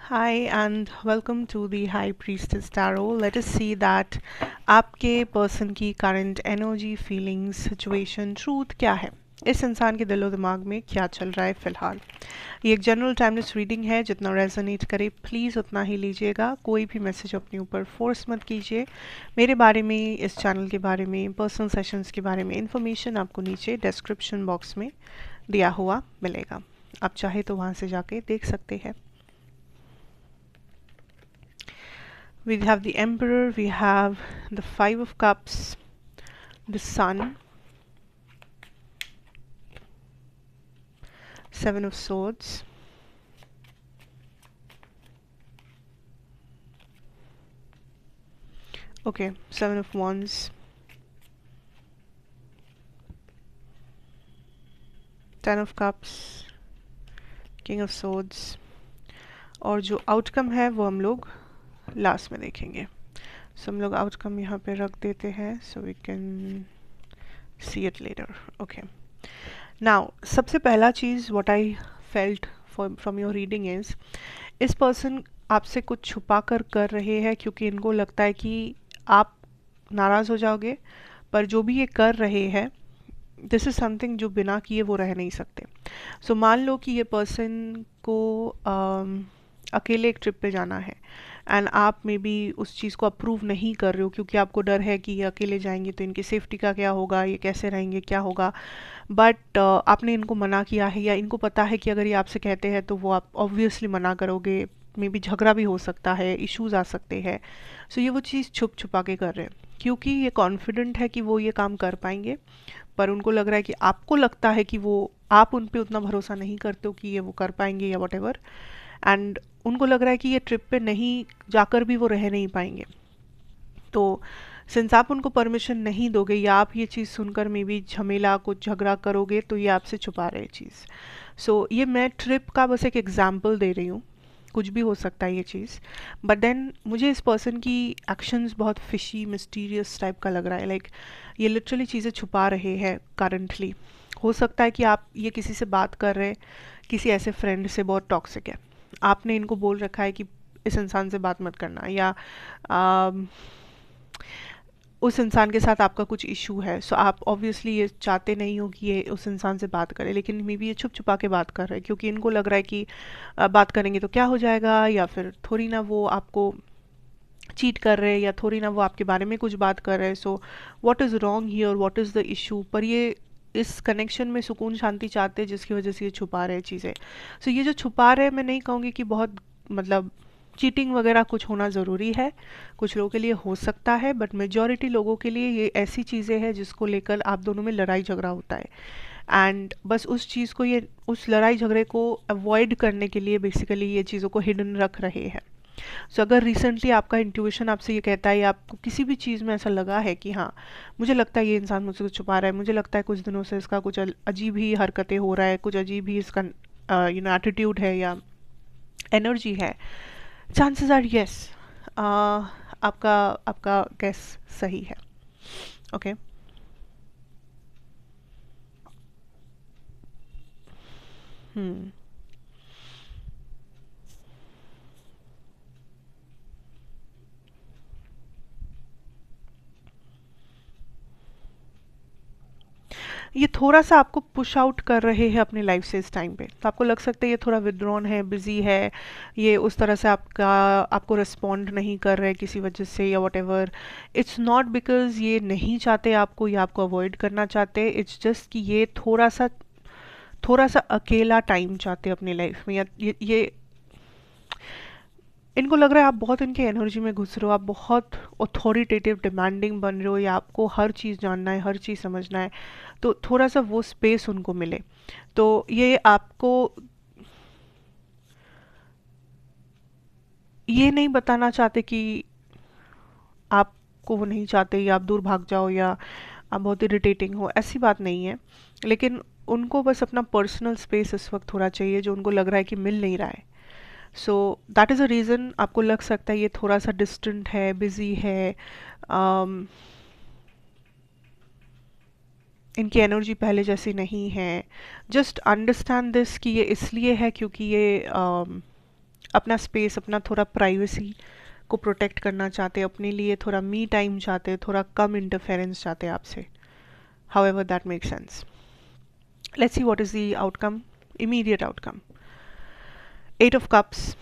Hi and welcome to the High Priestess Tarot. Let us see that आपके person की current energy, feelings, situation, truth क्या है, इस इंसान के दिलो दिमाग में क्या चल रहा है फ़िलहाल। ये एक जनरल टाइमलेस रीडिंग है, जितना रेजोनेट करे प्लीज़ उतना ही लीजिएगा। कोई भी मैसेज अपने ऊपर फोर्स मत कीजिए। मेरे बारे में, इस चैनल के बारे में, पर्सनल सेशंस के बारे में इन्फॉर्मेशन आपको नीचे डिस्क्रिप्शन बॉक्स में दिया हुआ मिलेगा। आप चाहे तो वहाँ से जाके देख सकते हैं। We have the Emperor, we have the Five of Cups, the Sun, Seven of Swords, okay, Seven of Wands, Ten of Cups, King of Swords, और जो आउटकम है वो हम लोग लास्ट में देखेंगे। सो हम लोग आउटकम यहाँ पे रख देते हैं, so we can see it later. Okay, now सबसे पहला चीज़ what I felt from your reading is, इस पर्सन आपसे कुछ छुपा कर रहे हैं, क्योंकि इनको लगता है कि आप नाराज़ हो जाओगे, पर जो भी ये कर रहे हैं दिस इज़ समथिंग जो बिना किए वो रह नहीं सकते। सो मान लो कि ये पर्सन को अकेले एक ट्रिप पे जाना है एंड आप मे बी उस चीज़ को अप्रूव नहीं कर रहे हो, क्योंकि आपको डर है कि ये अकेले जाएंगे तो इनकी सेफ्टी का क्या होगा, ये कैसे रहेंगे, क्या होगा। बट आपने इनको मना किया है, या इनको पता है कि अगर ये आपसे कहते हैं तो वो आप ऑब्वियसली मना करोगे, मे बी झगड़ा भी हो सकता है, इश्यूज आ सकते हैं। सो ये वो चीज़ छुप छुपा के कर रहे हैं, क्योंकि ये कॉन्फिडेंट है कि वो ये काम कर पाएंगे, पर उनको लग रहा है कि आपको लगता है कि वो आप उन पे उतना भरोसा नहीं करते हो कि ये वो कर पाएंगे या वट एवर, एंड उनको लग रहा है कि ये ट्रिप पे नहीं जाकर भी वो रह नहीं पाएंगे। तो सिंस आप उनको परमिशन नहीं दोगे, या आप ये चीज़ सुनकर मे बी झमेला कुछ झगड़ा करोगे, तो ये आपसे छुपा रहे चीज़। सो ये मैं ट्रिप का बस एक एग्जाम्पल दे रही हूँ, कुछ भी हो सकता है ये चीज़। बट देन मुझे इस पर्सन की एक्शंस बहुत फिशी मिस्टीरियस टाइप का लग रहा है, लाइक ये लिटरली चीज़ें छुपा रहे हैं करंटली। हो सकता है कि आप ये किसी से बात कर रहे हैं, किसी ऐसे फ्रेंड से बहुत टॉक्सिक है, आपने इनको बोल रखा है कि इस इंसान से बात मत करना, या उस इंसान के साथ आपका कुछ इशू है। सो आप ऑब्वियसली ये चाहते नहीं हो कि ये उस इंसान से बात करे, लेकिन मे बी ये छुप छुपा के बात कर रहे हैं, क्योंकि इनको लग रहा है कि बात करेंगे तो क्या हो जाएगा, या फिर थोड़ी ना वो आपको चीट कर रहे हैं, या थोड़ी ना वो आपके बारे में कुछ बात कर रहे हैं। So what is wrong here, what is the issue, पर ये इस कनेक्शन में सुकून शांति चाहते हैं, जिसकी वजह से ये छुपा रहे हैं चीज़ें। सो ये जो छुपा रहे हैं, मैं नहीं कहूँगी कि बहुत मतलब चीटिंग वगैरह कुछ होना ज़रूरी है, कुछ लोगों के लिए हो सकता है, बट मेजॉरिटी लोगों के लिए ये ऐसी चीज़ें हैं जिसको लेकर आप दोनों में लड़ाई झगड़ा होता है, एंड बस उस चीज़ को, ये उस लड़ाई झगड़े को अवॉइड करने के लिए बेसिकली ये चीज़ों को हिडन रख रहे हैं। सो अगर रिसेंटली आपका इंट्यूशन आपसे ये कहता है, या आपको किसी भी चीज़ में ऐसा लगा है कि हाँ मुझे लगता है ये इंसान मुझसे कुछ छुपा रहा है, मुझे लगता है कुछ दिनों से इसका कुछ अजीब ही हरकतें हो रहा है, कुछ अजीब ही इसका एटीट्यूड है या एनर्जी है, चांसेस आर यस आपका आपका गैस सही है। ओके हम्म ये थोड़ा सा आपको पुश आउट कर रहे हैं अपनी लाइफ से इस टाइम पे, तो आपको लग सकता है ये थोड़ा विड्रॉन है, बिजी है, ये उस तरह से आपको रिस्पॉन्ड नहीं कर रहे किसी वजह से या what ever. It's not because ये नहीं चाहते आपको या आपको अवॉइड करना चाहते, इट्स जस्ट कि ये थोड़ा सा अकेला टाइम चाहते अपनी लाइफ में, या ये इनको लग रहा है आप बहुत इनके एनर्जी में घुस रहे हो, आप बहुत अथॉरिटेटिव डिमांडिंग बन रहे हो, या आपको हर चीज़ जानना है, हर चीज़ समझना है, तो थोड़ा सा वो स्पेस उनको मिले। तो ये आपको ये नहीं बताना चाहते कि आपको वो नहीं चाहते, या आप दूर भाग जाओ, या आप बहुत इरिटेटिंग हो, ऐसी बात नहीं है। लेकिन उनको बस अपना पर्सनल स्पेस इस वक्त थोड़ा चाहिए, जो उनको लग रहा है कि मिल नहीं रहा है। सो दैट इज़ अ रीज़न आपको लग सकता है ये थोड़ा सा डिस्टेंट है, बिजी है, um, इनकी एनर्जी पहले जैसी नहीं है। जस्ट अंडरस्टैंड दिस कि ये इसलिए है क्योंकि ये अपना स्पेस, अपना थोड़ा प्राइवेसी को प्रोटेक्ट करना चाहते, अपने लिए थोड़ा मी टाइम चाहते, थोड़ा कम इंटरफेरेंस चाहते आपसे. However that makes sense. Let's see what is the outcome, immediate outcome. 8 of Cups,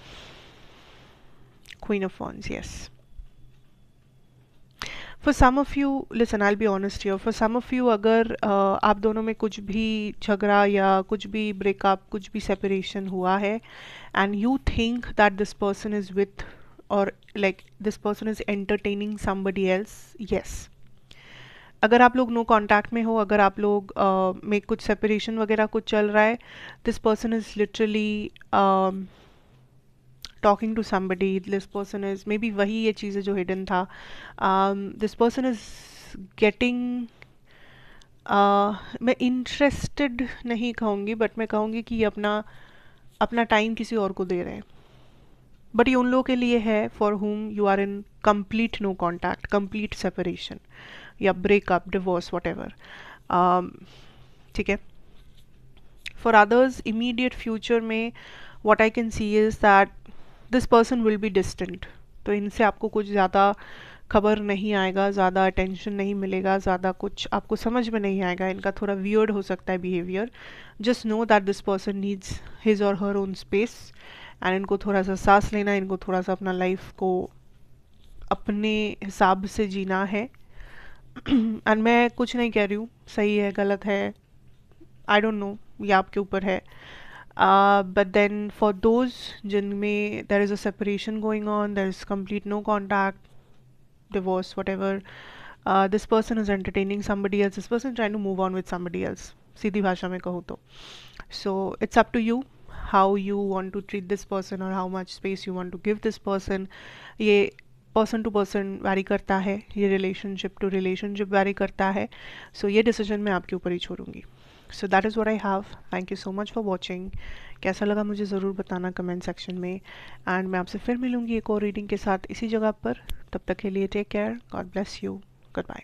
Queen of Wands, yes. For some of you, listen, I'll be honest here. For some of you, अगर आप दोनों में कुछ भी झगड़ा या कुछ भी breakup, कुछ भी separation हुआ है, and you think that this person is with, or like this person is entertaining somebody else, yes. अगर आप लोग नो कॉन्टैक्ट में हो, अगर आप लोग में कुछ सेपरेशन वगैरह कुछ चल रहा है, this person is literally talking to somebody, this person is maybe वही ये चीज़ें जो हिडन था, दिस पर्सन इज गेटिंग, मैं इंटरेस्टेड नहीं कहूँगी, बट मैं कहूँगी कि ये अपना टाइम किसी और को दे रहे हैं. बट ये उन लोगों के लिए है for whom you are in complete no contact, complete separation या ब्रेकअप, डिवोर्स, वट एवर. ठीक है. फॉर अदर्स इमीडिएट फ्यूचर में what I can see is that this person will be distant. तो इनसे आपको कुछ ज़्यादा खबर नहीं आएगा, ज़्यादा अटेंशन नहीं मिलेगा, ज़्यादा कुछ आपको समझ में नहीं आएगा. इनका थोड़ा वियर्ड हो सकता है behaviour. Just know that this person needs his और हर ओन स्पेस, एंड इनको थोड़ा सा सांस लेना, इनको थोड़ा सा अपना लाइफ को अपने हिसाब से जीना है. एंड मैं कुछ नहीं कह रही हूँ सही है गलत है, आई डोंट नो, ये आपके ऊपर है. बट देन फॉर दोज जिनमें there is a separation going on, there is complete no contact, divorce, whatever, this person is entertaining somebody else, this person is trying to move on with somebody else, सीधी भाषा में कहूँ तो. So it's up to you how you want to treat this person or how much space you want to give this person. ये person to person vary करता है, ये relationship to relationship vary करता है. सो ये डिसीजन मैं आपके ऊपर ही छोड़ूंगी. So that is what I have. Thank you so much for watching. कैसा लगा मुझे ज़रूर बताना कमेंट सेक्शन में, एंड मैं आपसे फिर मिलूंगी एक और रीडिंग के साथ इसी जगह पर. तब तक के लिए take care, God bless you, good bye.